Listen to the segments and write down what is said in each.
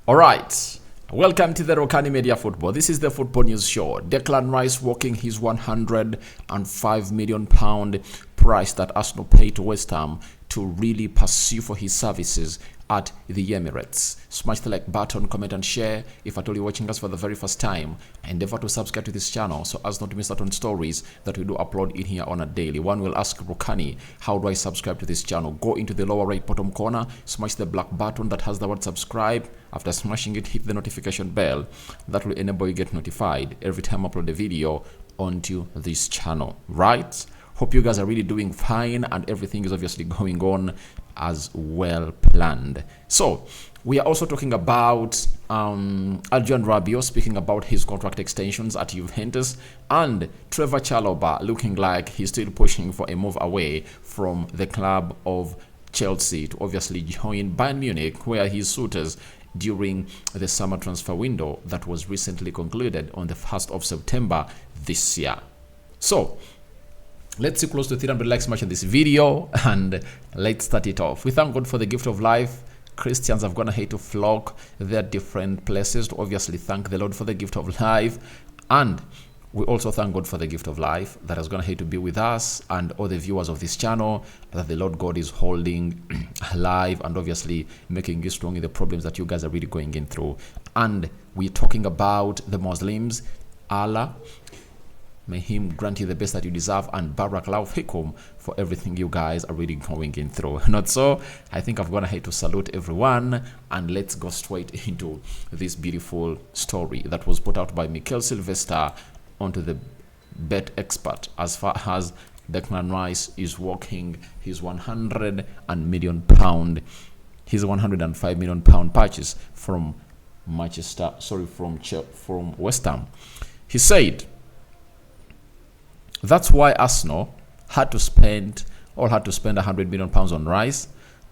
All right. Welcome to the Rokani Media Football. This is the Football News Show. Declan Rice walking his £105 million price that Arsenal paid to West Ham to really pursue for his services at the Emirates. Smash the like button, comment and share. If at all you're watching us for the very first time, endeavor to subscribe to this channel so as not to miss out on stories that we do upload in here on a daily. One will ask Rokani, how do I subscribe to this channel? Go into the lower right bottom corner, smash the black button that has the word subscribe. After smashing it, hit the notification bell. That will enable you get notified every time I upload a video onto this channel, right? Hope you guys are really doing fine and everything is obviously going on as well planned. So we are also talking about Rabiot speaking about his contract extensions at Juventus, and Trevor Chalobah looking like he's still pushing for a move away from the club of Chelsea to obviously join Bayern Munich, where his suitors during the summer transfer window that was recently concluded on the 1st of September this year. So let's see close to 300 likes much in this video and let's start it off. We thank God for the gift of life. Christians have gone ahead to flock their different places to obviously thank the Lord for the gift of life, and we also thank God for the gift of life that has gone ahead to be with us and all the viewers of this channel that the Lord God is holding alive and obviously making you strong in the problems that you guys are really going in through. And we're talking about the Muslims. Allah, may him grant you the best that you deserve, and Barakallahu fikum for everything you guys are really going in through. Not so, I think I've gone ahead to salute everyone, and let's go straight into this beautiful story that was put out by Mikel Sylvester onto the bet expert as far as Declan Rice is walking his £105 million purchase from from West Ham. He said that's why Arsenal had to spend £100 million on Rice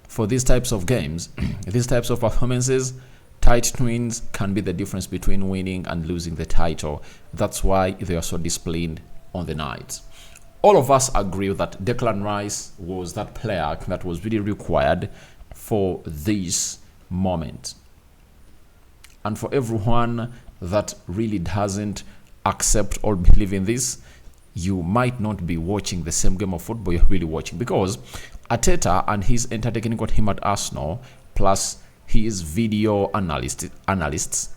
for these types of games, these types of performances. Tight twins can be the difference between winning and losing the title. That's why they are so disciplined on the night. All of us agree that Declan Rice was that player that was really required for this moment. And for everyone that really doesn't accept or believe in this, you might not be watching the same game of football you're really watching, because Arteta and his entire technical team at Arsenal plus his video analysts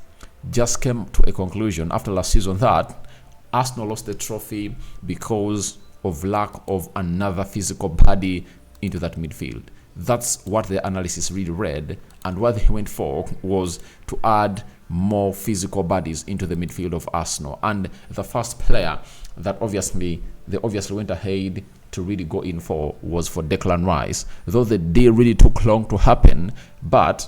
just came to a conclusion after last season that Arsenal lost the trophy because of lack of another physical body into that midfield. That's what the analysis really read, and what they went for was to add more physical bodies into the midfield of Arsenal. And the first player that they obviously went ahead to really go in for was for Declan Rice, though the deal really took long to happen, but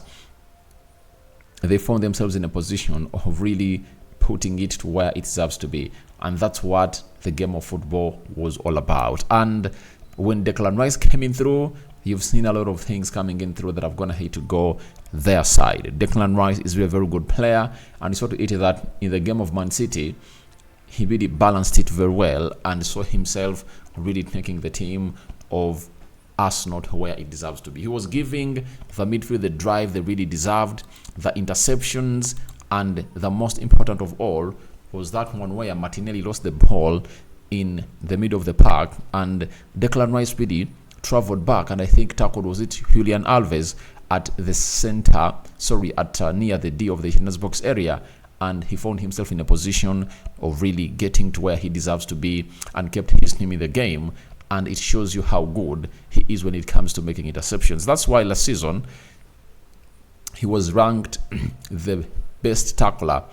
they found themselves in a position of really putting it to where it deserves to be, and that's what the game of football was all about. And when Declan Rice came in through, you've seen a lot of things coming in through that have gone ahead to go their side. Declan Rice is a very good player, and it's sort of it that in the game of Man City, he really balanced it very well and saw himself really taking the team of Arsenal to where it deserves to be. He was giving the midfield the drive they really deserved, the interceptions, and the most important of all was that one where Martinelli lost the ball in the middle of the park, and Declan Rice really traveled back, and I think tackled, was it Julian Alves at the center, near the D of the hitter's box area, and he found himself in a position of really getting to where he deserves to be and kept his team in the game. And it shows you how good he is when it comes to making interceptions. That's why last season he was ranked the best tackler.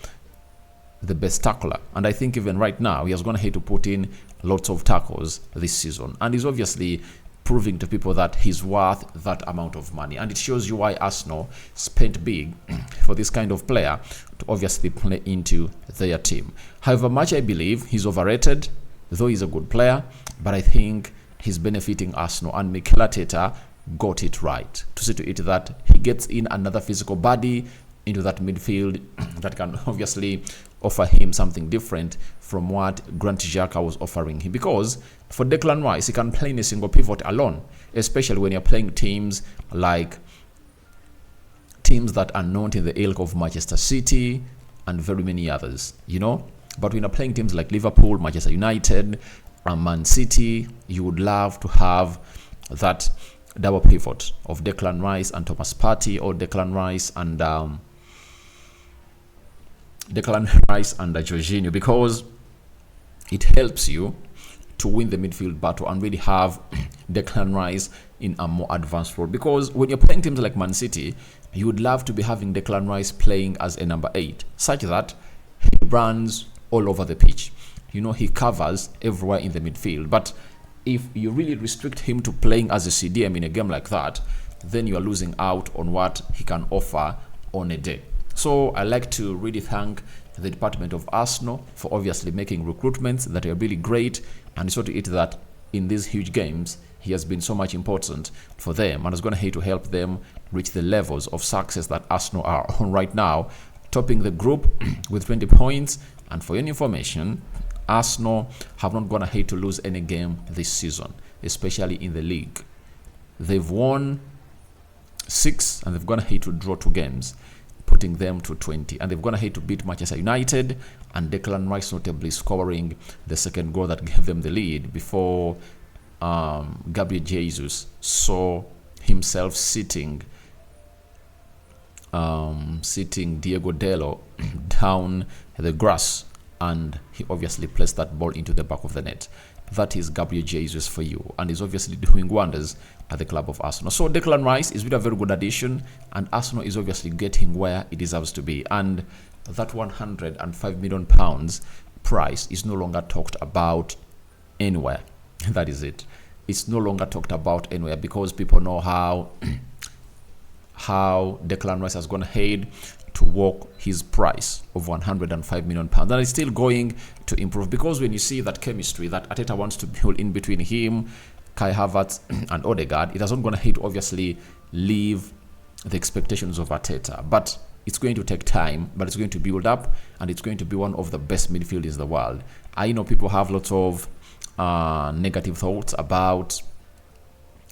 And I think even right now he has gone ahead to put in lots of tackles this season, and he's obviously proving to people that he's worth that amount of money. And it shows you why Arsenal spent big for this kind of player to obviously play into their team. However much I believe he's overrated, though he's a good player, but I think he's benefiting Arsenal, and Mikel Arteta got it right to see to it that he gets in another physical body into that midfield that can obviously offer him something different from what Granit Xhaka was offering him. Because for Declan Rice, he can play in a single pivot alone, especially when you're playing teams like teams that are not in the ilk of Manchester City and very many others, But when you're playing teams like Liverpool, Manchester United, and Man City, you would love to have that double pivot of Declan Rice and Thomas Partey, or Declan Rice and Jorginho, because it helps you to win the midfield battle and really have Declan Rice in a more advanced role. Because when you're playing teams like Man City, you would love to be having Declan Rice playing as a number 8, such that he runs all over the pitch. He covers everywhere in the midfield. But if you really restrict him to playing as a CDM in a game like that, then you are losing out on what he can offer on a day. So I like to really thank the department of Arsenal for obviously making recruitments that are really great, and so to it that in these huge games he has been so much important for them and is going to help them reach the levels of success that Arsenal are on right now, topping the group with 20 points. And for your information, Arsenal have not gone ahead to lose any game this season, especially in the league. They've won 6 and they've gone ahead to draw 2 games, putting them to 20. And they've gone ahead to beat Manchester United, and Declan Rice notably scoring the second goal that gave them the lead before Gabriel Jesus saw himself sitting Diego Dello down the grass, and he obviously placed that ball into the back of the net. That is Gabriel Jesus for you, and he's obviously doing wonders at the club of Arsenal. So Declan Rice is really a very good addition, and Arsenal is obviously getting where it deserves to be. And that £105 million price is no longer talked about anywhere. That is it. It's no longer talked about anywhere, because people know how Declan Rice has gone ahead to walk his price of £105 million. And it's still going to improve, because when you see that chemistry that Arteta wants to build in between him, Kai Havertz and Odegaard, it hasn't gone ahead to obviously leave the expectations of Arteta. But it's going to take time, but it's going to build up, and it's going to be one of the best midfielders in the world. I know people have lots of negative thoughts about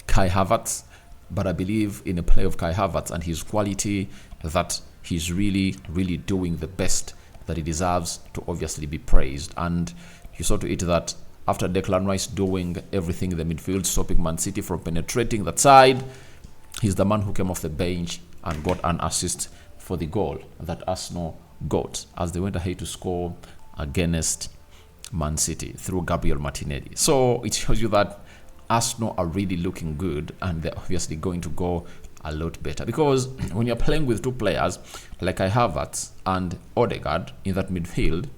Kai Havertz, but I believe in the play of Kai Havertz and his quality that he's really, really doing the best that he deserves to obviously be praised. And you saw to it that after Declan Rice doing everything in the midfield, stopping Man City from penetrating that side, he's the man who came off the bench and got an assist for the goal that Arsenal got as they went ahead to score against Man City through Gabriel Martinelli. So it shows you that Arsenal are really looking good, and they're obviously going to go a lot better, because when you're playing with 2 players like Kai Havertz and Odegaard in that midfield,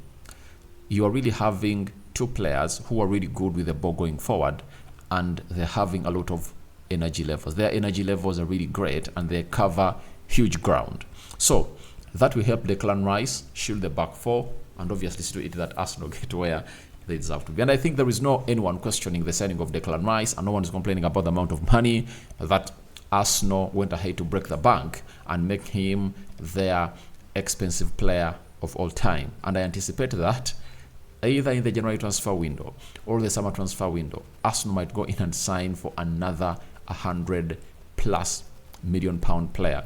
you are really having 2 players who are really good with the ball going forward, and they're having a lot of energy levels. Their energy levels are really great, and they cover huge ground. So that will help Declan Rice shield the back 4, and obviously see to it that Arsenal get where they deserve to be. And I think there is no anyone questioning the signing of Declan Rice, and no one is complaining about the amount of money that Arsenal went ahead to break the bank and make him their expensive player of all time. And I anticipate that either in the January transfer window or the summer transfer window, Arsenal might go in and sign for another £100+ million player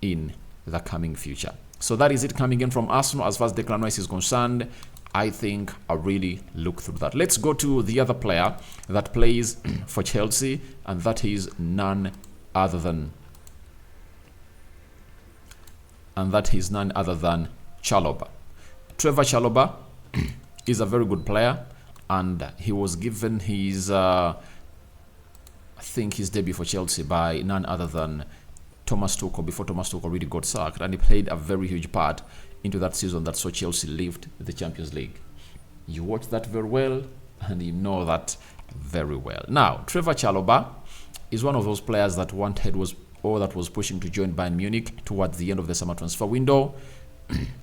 in the coming future. So that is it coming in from Arsenal as far as Declan Rice is concerned. I think I'll really look through that. Let's go to the other player that plays for Chelsea, and that is none other than Chalobah. Trevor Chalobah is a very good player, and he was given his his debut for Chelsea by none other than Thomas Tuchel, before Thomas Tuchel really got sacked, and he played a very huge part into that season that saw Chelsea lift the Champions League. You watch that very well, and you know that very well. Now, Trevor Chalobah is one of those players that was pushing to join Bayern Munich towards the end of the summer transfer window,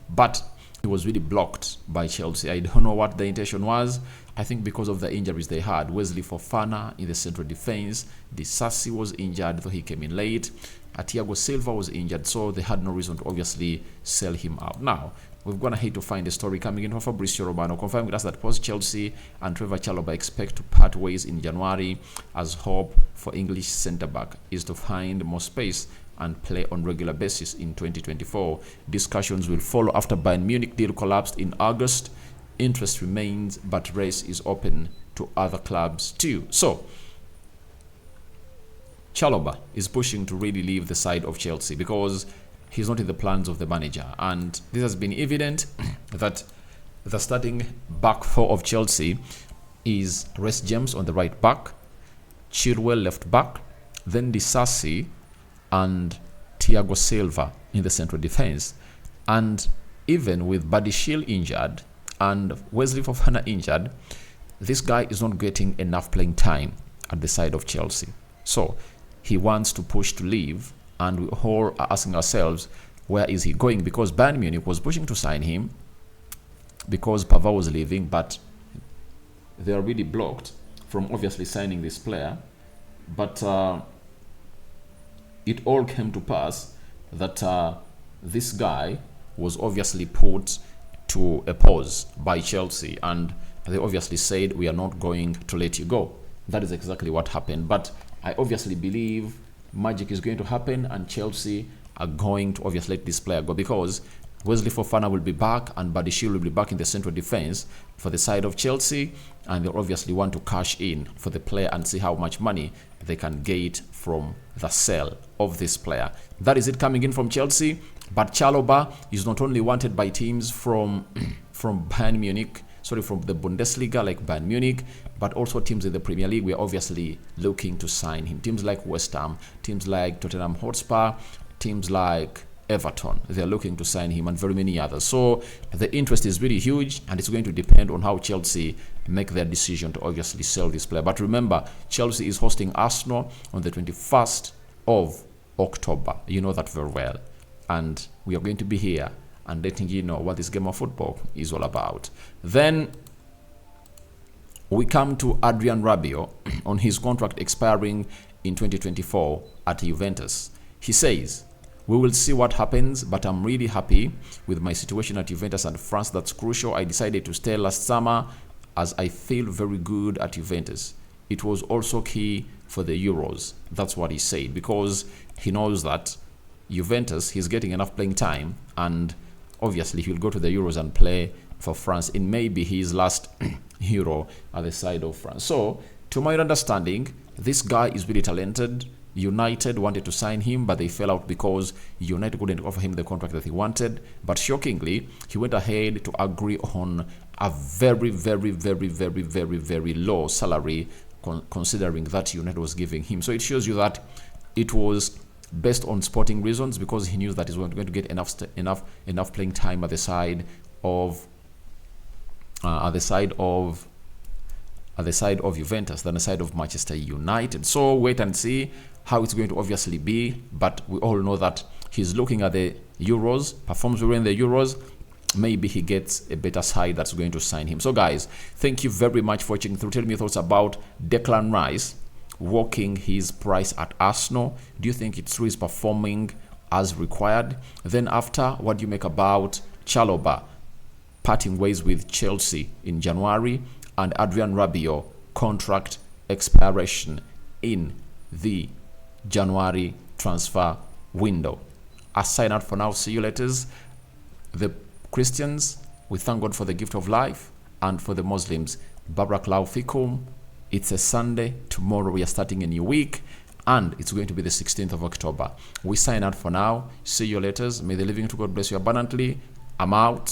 but he was really blocked by Chelsea. I don't know what the intention was. I think because of the injuries they had. Wesley Fofana in the central defense, Disasi was injured, though he came in late. Thiago Silva was injured, so they had no reason to obviously sell him out. Now, we've gone ahead to find a story coming in from Fabrizio Romano, confirming with us that both Chelsea and Trevor Chalobah expect to part ways in January, as hope for English centre-back is to find more space and play on regular basis in 2024. Discussions will follow after Bayern Munich deal collapsed in August. Interest remains, but race is open to other clubs too. So, Chalobah is pushing to really leave the side of Chelsea because he's not in the plans of the manager. And this has been evident that the starting back four of Chelsea is Reece James on the right back, Chilwell left back, then Disasi and Thiago Silva in the central defense. And even with Badiashile injured and Wesley Fofana injured, this guy is not getting enough playing time at the side of Chelsea. So he wants to push to leave, and we all are asking ourselves, where is he going? Because Bayern Munich was pushing to sign him because Pavard was leaving, but they are really blocked from obviously signing this player. But it all came to pass that this guy was obviously put to a pause by Chelsea, and they obviously said, we are not going to let you go. That is exactly what happened. But I obviously believe magic is going to happen, and Chelsea are going to obviously let this player go, because Wesley Fofana will be back and Badiashile will be back in the central defense for the side of Chelsea, and they obviously want to cash in for the player and see how much money they can get from the sale of this player. That is it coming in from Chelsea. But Chalobah is not only wanted by teams from Bayern Munich, from the Bundesliga like Bayern Munich, but also teams in the Premier League. We are obviously looking to sign him. Teams like West Ham, teams like Tottenham Hotspur, teams like Everton, they are looking to sign him, and very many others. So the interest is really huge, and it's going to depend on how Chelsea make their decision to obviously sell this player. But remember, Chelsea is hosting Arsenal on the 21st of October. You know that very well. And we are going to be here and letting you know what this game of football is all about. Then we come to Adrien Rabiot on his contract expiring in 2024 at Juventus. He says, we will see what happens, but I'm really happy with my situation at Juventus and France. That's crucial. I decided to stay last summer as I feel very good at Juventus. It was also key for the Euros. That's what he said, because he knows that Juventus, he's getting enough playing time, and obviously he'll go to the Euros and play for France in maybe his last Euro at the side of France. So, to my understanding, this guy is really talented. United wanted to sign him, but they fell out because United couldn't offer him the contract that he wanted. But shockingly, he went ahead to agree on a very, very, very, very, very, very low salary, considering that United was giving him. So it shows you that it was based on sporting reasons, because he knew that he was going to get enough playing time at the side of Juventus than the side of Manchester United. So wait and see how it's going to obviously be, but we all know that he's looking at the Euros, performs well in the Euros, maybe he gets a better side that's going to sign him. So guys, thank you very much for watching through. Tell me your thoughts about Declan Rice walking his price at Arsenal. Do you think it's true he's performing as required? Then after, what do you make about Chalobah parting ways with Chelsea in January, and Adrien Rabiot contract expiration in the January transfer window? I sign out for now. See you later. The Christians, we thank God for the gift of life, and for the Muslims, Barakallahu fikum. It's a Sunday. Tomorrow we are starting a new week, and it's going to be the 16th of October. We sign out for now. See you later. May the living to God bless you abundantly. I'm out.